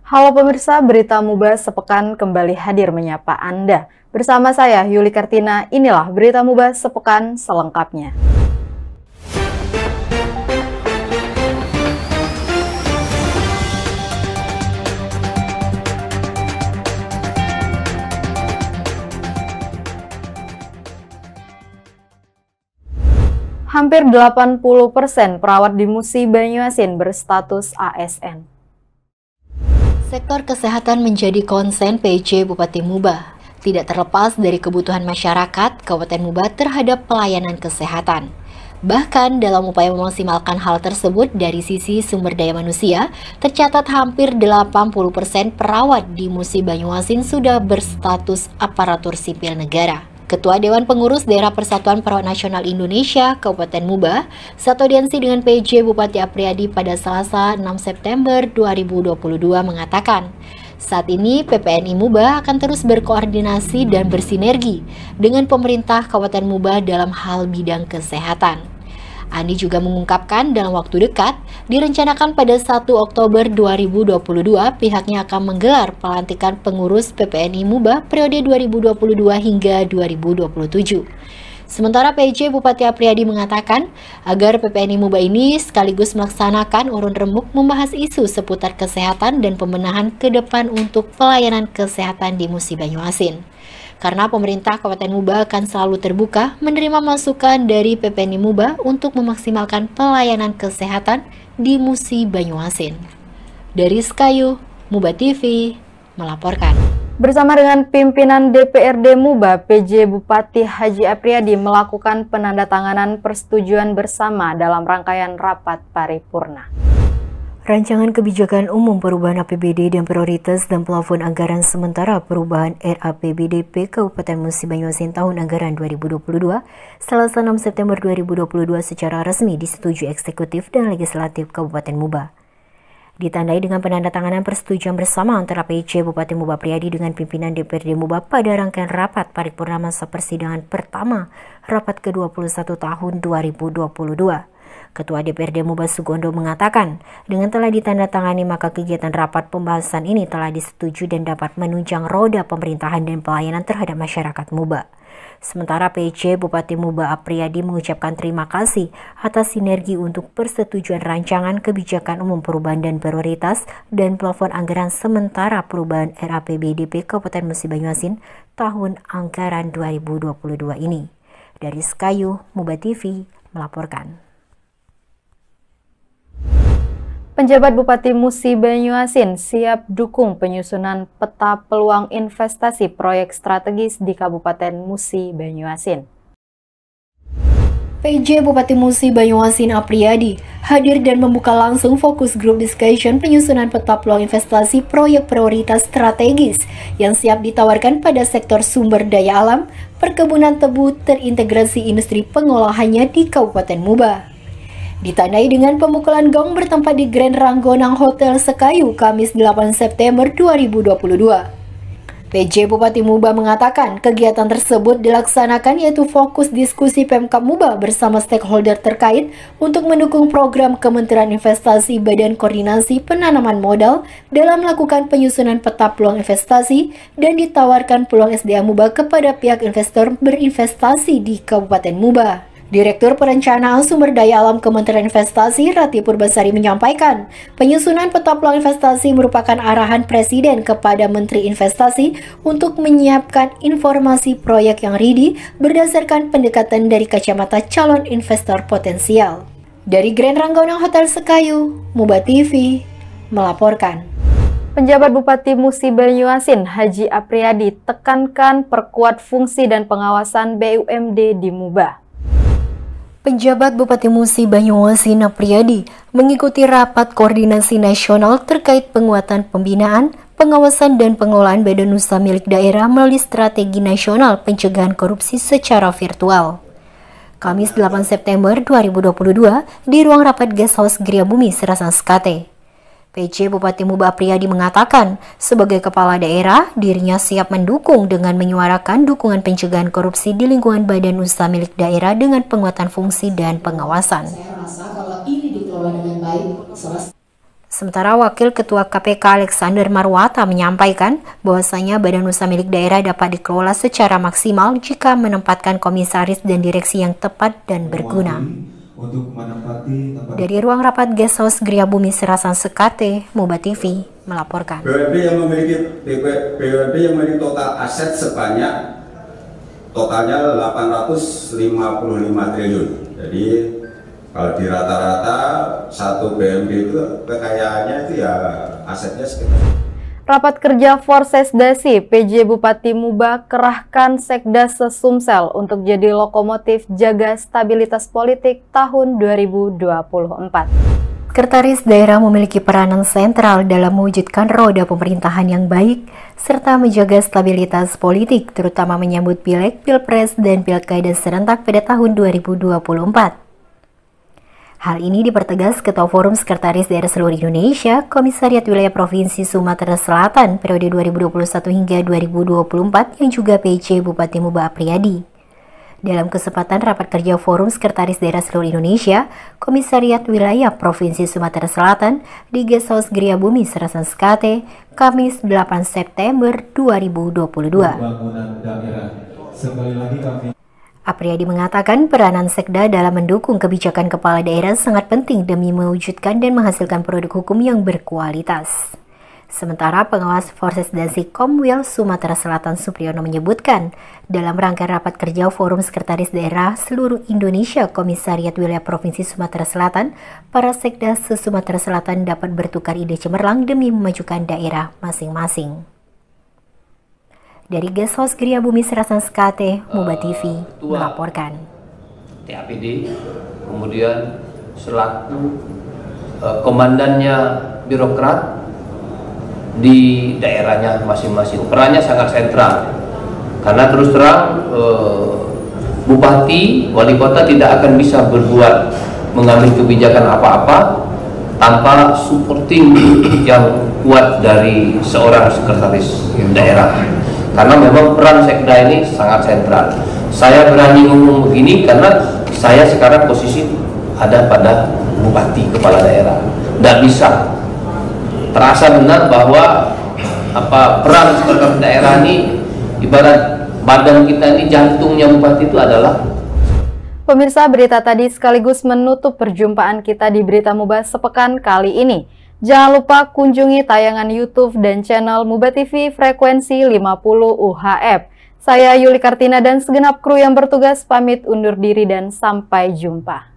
Halo pemirsa, Berita Muba Sepekan kembali hadir menyapa Anda. Bersama saya, Yuli Kartina, inilah Berita Muba Sepekan selengkapnya. Hampir 80% perawat di Musi Banyuasin berstatus ASN. Sektor kesehatan menjadi konsen PJ Bupati Muba. Tidak terlepas dari kebutuhan masyarakat Kabupaten Muba terhadap pelayanan kesehatan. Bahkan dalam upaya memaksimalkan hal tersebut dari sisi sumber daya manusia, tercatat hampir 80% perawat di Musi Banyuasin sudah berstatus aparatur sipil negara. Ketua Dewan Pengurus Daerah Persatuan Perawat Nasional Indonesia Kabupaten Muba saat audiensi dengan PJ Bupati Apriyadi pada Selasa 6 September 2022 mengatakan, saat ini PPNI Muba akan terus berkoordinasi dan bersinergi dengan pemerintah Kabupaten Muba dalam hal bidang kesehatan. Andi juga mengungkapkan dalam waktu dekat, direncanakan pada 1 Oktober 2022 pihaknya akan menggelar pelantikan pengurus PPNI Muba periode 2022 hingga 2027. Sementara PJ Bupati Apriyadi mengatakan agar PPNI Muba ini sekaligus melaksanakan urun rembuk membahas isu seputar kesehatan dan pembenahan ke depan untuk pelayanan kesehatan di Musi Banyuasin. Karena pemerintah Kabupaten Muba akan selalu terbuka menerima masukan dari PPNI Muba untuk memaksimalkan pelayanan kesehatan di Musi Banyuasin. Dari Skayu, Muba TV melaporkan. Bersama dengan pimpinan DPRD Muba, PJ Bupati Haji Apriyadi melakukan penandatanganan persetujuan bersama dalam rangkaian rapat paripurna. Rancangan Kebijakan Umum Perubahan APBD dan Prioritas dan Plafon Anggaran Sementara Perubahan RAPBDP Kabupaten Musi Banyuasin tahun anggaran 2022, Selasa 6 September 2022 secara resmi disetujui Eksekutif dan Legislatif Kabupaten Muba. Ditandai dengan penandatanganan persetujuan bersama antara PJ Bupati Muba Apriyadi dengan pimpinan DPRD Muba pada rangkaian rapat paripurna masa persidangan pertama rapat ke-21 tahun 2022. Ketua DPRD Muba Sugondo mengatakan, dengan telah ditandatangani maka kegiatan rapat pembahasan ini telah disetujui dan dapat menunjang roda pemerintahan dan pelayanan terhadap masyarakat Muba. Sementara PJ Bupati Muba Apriyadi mengucapkan terima kasih atas sinergi untuk persetujuan rancangan kebijakan umum perubahan dan prioritas dan plafon anggaran sementara perubahan RAPBDP Kabupaten Musi Banyuasin tahun anggaran 2022 ini. Dari Skayu, Muba TV melaporkan. Penjabat Bupati Musi Banyuasin siap dukung penyusunan peta peluang investasi proyek strategis di Kabupaten Musi Banyuasin. PJ Bupati Musi Banyuasin Apriyadi hadir dan membuka langsung fokus group discussion penyusunan peta peluang investasi proyek prioritas strategis yang siap ditawarkan pada sektor sumber daya alam, perkebunan tebu terintegrasi industri pengolahannya di Kabupaten Muba. Ditandai dengan pemukulan gong bertempat di Grand Ranggonang Hotel Sekayu, Kamis 8 September 2022. PJ Bupati Muba mengatakan kegiatan tersebut dilaksanakan yaitu fokus diskusi Pemkab Muba bersama stakeholder terkait untuk mendukung program Kementerian Investasi Badan Koordinasi Penanaman Modal dalam melakukan penyusunan peta peluang investasi dan ditawarkan peluang SDA Muba kepada pihak investor berinvestasi di Kabupaten Muba. Direktur Perencanaan Sumber Daya Alam Kementerian Investasi Rati Purbasari menyampaikan, penyusunan peta peluang investasi merupakan arahan Presiden kepada Menteri Investasi untuk menyiapkan informasi proyek yang ready berdasarkan pendekatan dari kacamata calon investor potensial. Dari Grand Ranggonang Hotel Sekayu, Muba TV melaporkan. Penjabat Bupati Musi Banyuasin Haji Apriyadi tekankan perkuat fungsi dan pengawasan BUMD di Muba. Penjabat Bupati Musi Banyuasin Apriyadi mengikuti rapat koordinasi nasional terkait penguatan pembinaan, pengawasan dan pengelolaan badan usaha milik daerah melalui strategi nasional pencegahan korupsi secara virtual. Kamis 8 September 2022 di ruang rapat Guest House Gria Bumi Serasan Skate. PJ Bupati Muba Apriyadi mengatakan, sebagai kepala daerah, dirinya siap mendukung dengan menyuarakan dukungan pencegahan korupsi di lingkungan badan usaha milik daerah dengan penguatan fungsi dan pengawasan. Saya rasa kalau ini dikelola dengan baik, Sementara Wakil Ketua KPK Alexander Marwata menyampaikan bahwasanya badan usaha milik daerah dapat dikelola secara maksimal jika menempatkan komisaris dan direksi yang tepat dan berguna. Dari ruang rapat Guest House Gria Bumi Serasan Sekate, Muba TV melaporkan. BUMD yang memiliki total aset sebanyak totalnya 855 triliun. Jadi kalau di rata-rata satu BUMD itu kekayaannya itu ya asetnya sekitar. Rapat kerja Forsesdasi PJ Bupati Muba kerahkan Sekda Sesumsel untuk jadi lokomotif jaga stabilitas politik tahun 2024. Sekretaris daerah memiliki peranan sentral dalam mewujudkan roda pemerintahan yang baik serta menjaga stabilitas politik, terutama menyambut Pileg, Pilpres, dan Pilkada serentak pada tahun 2024. Hal ini dipertegas Ketua Forum Sekretaris Daerah Seluruh Indonesia, Komisariat Wilayah Provinsi Sumatera Selatan periode 2021 hingga 2024 yang juga PJ Bupati Muba Apriyadi. Dalam kesempatan rapat kerja Forum Sekretaris Daerah Seluruh Indonesia, Komisariat Wilayah Provinsi Sumatera Selatan di Guest House Gria Bumi Serasan Sekate, Kamis 8 September 2022. Apriyadi mengatakan peranan Sekda dalam mendukung kebijakan kepala daerah sangat penting demi mewujudkan dan menghasilkan produk hukum yang berkualitas. Sementara pengawas Forsesdasi Komwil Sumatera Selatan Supriyono menyebutkan, dalam rangka rapat kerja Forum Sekretaris Daerah Seluruh Indonesia Komisariat Wilayah Provinsi Sumatera Selatan, para Sekda se-Sumatera Selatan dapat bertukar ide cemerlang demi memajukan daerah masing-masing. Dari Guest House Gria Bumi Serasan Sekate, Muba TV melaporkan. TAPD, kemudian selaku komandannya birokrat di daerahnya masing-masing. Perannya sangat sentral, karena terus terang bupati, wali kota tidak akan bisa berbuat mengambil kebijakan apa-apa tanpa supporting yang kuat dari seorang sekretaris daerah. Karena memang peran Sekda ini sangat sentral. Saya berani ngomong begini karena saya sekarang posisi ada pada bupati, kepala daerah. Tidak bisa terasa benar bahwa peran sekretaris daerah ini ibarat badan kita ini, jantungnya bupati itu adalah. Pemirsa, berita tadi sekaligus menutup perjumpaan kita di Berita Muba sepekan kali ini. Jangan lupa kunjungi tayangan YouTube dan channel Muba TV frekuensi 50 UHF. Saya Yuli Kartina dan segenap kru yang bertugas pamit undur diri dan sampai jumpa.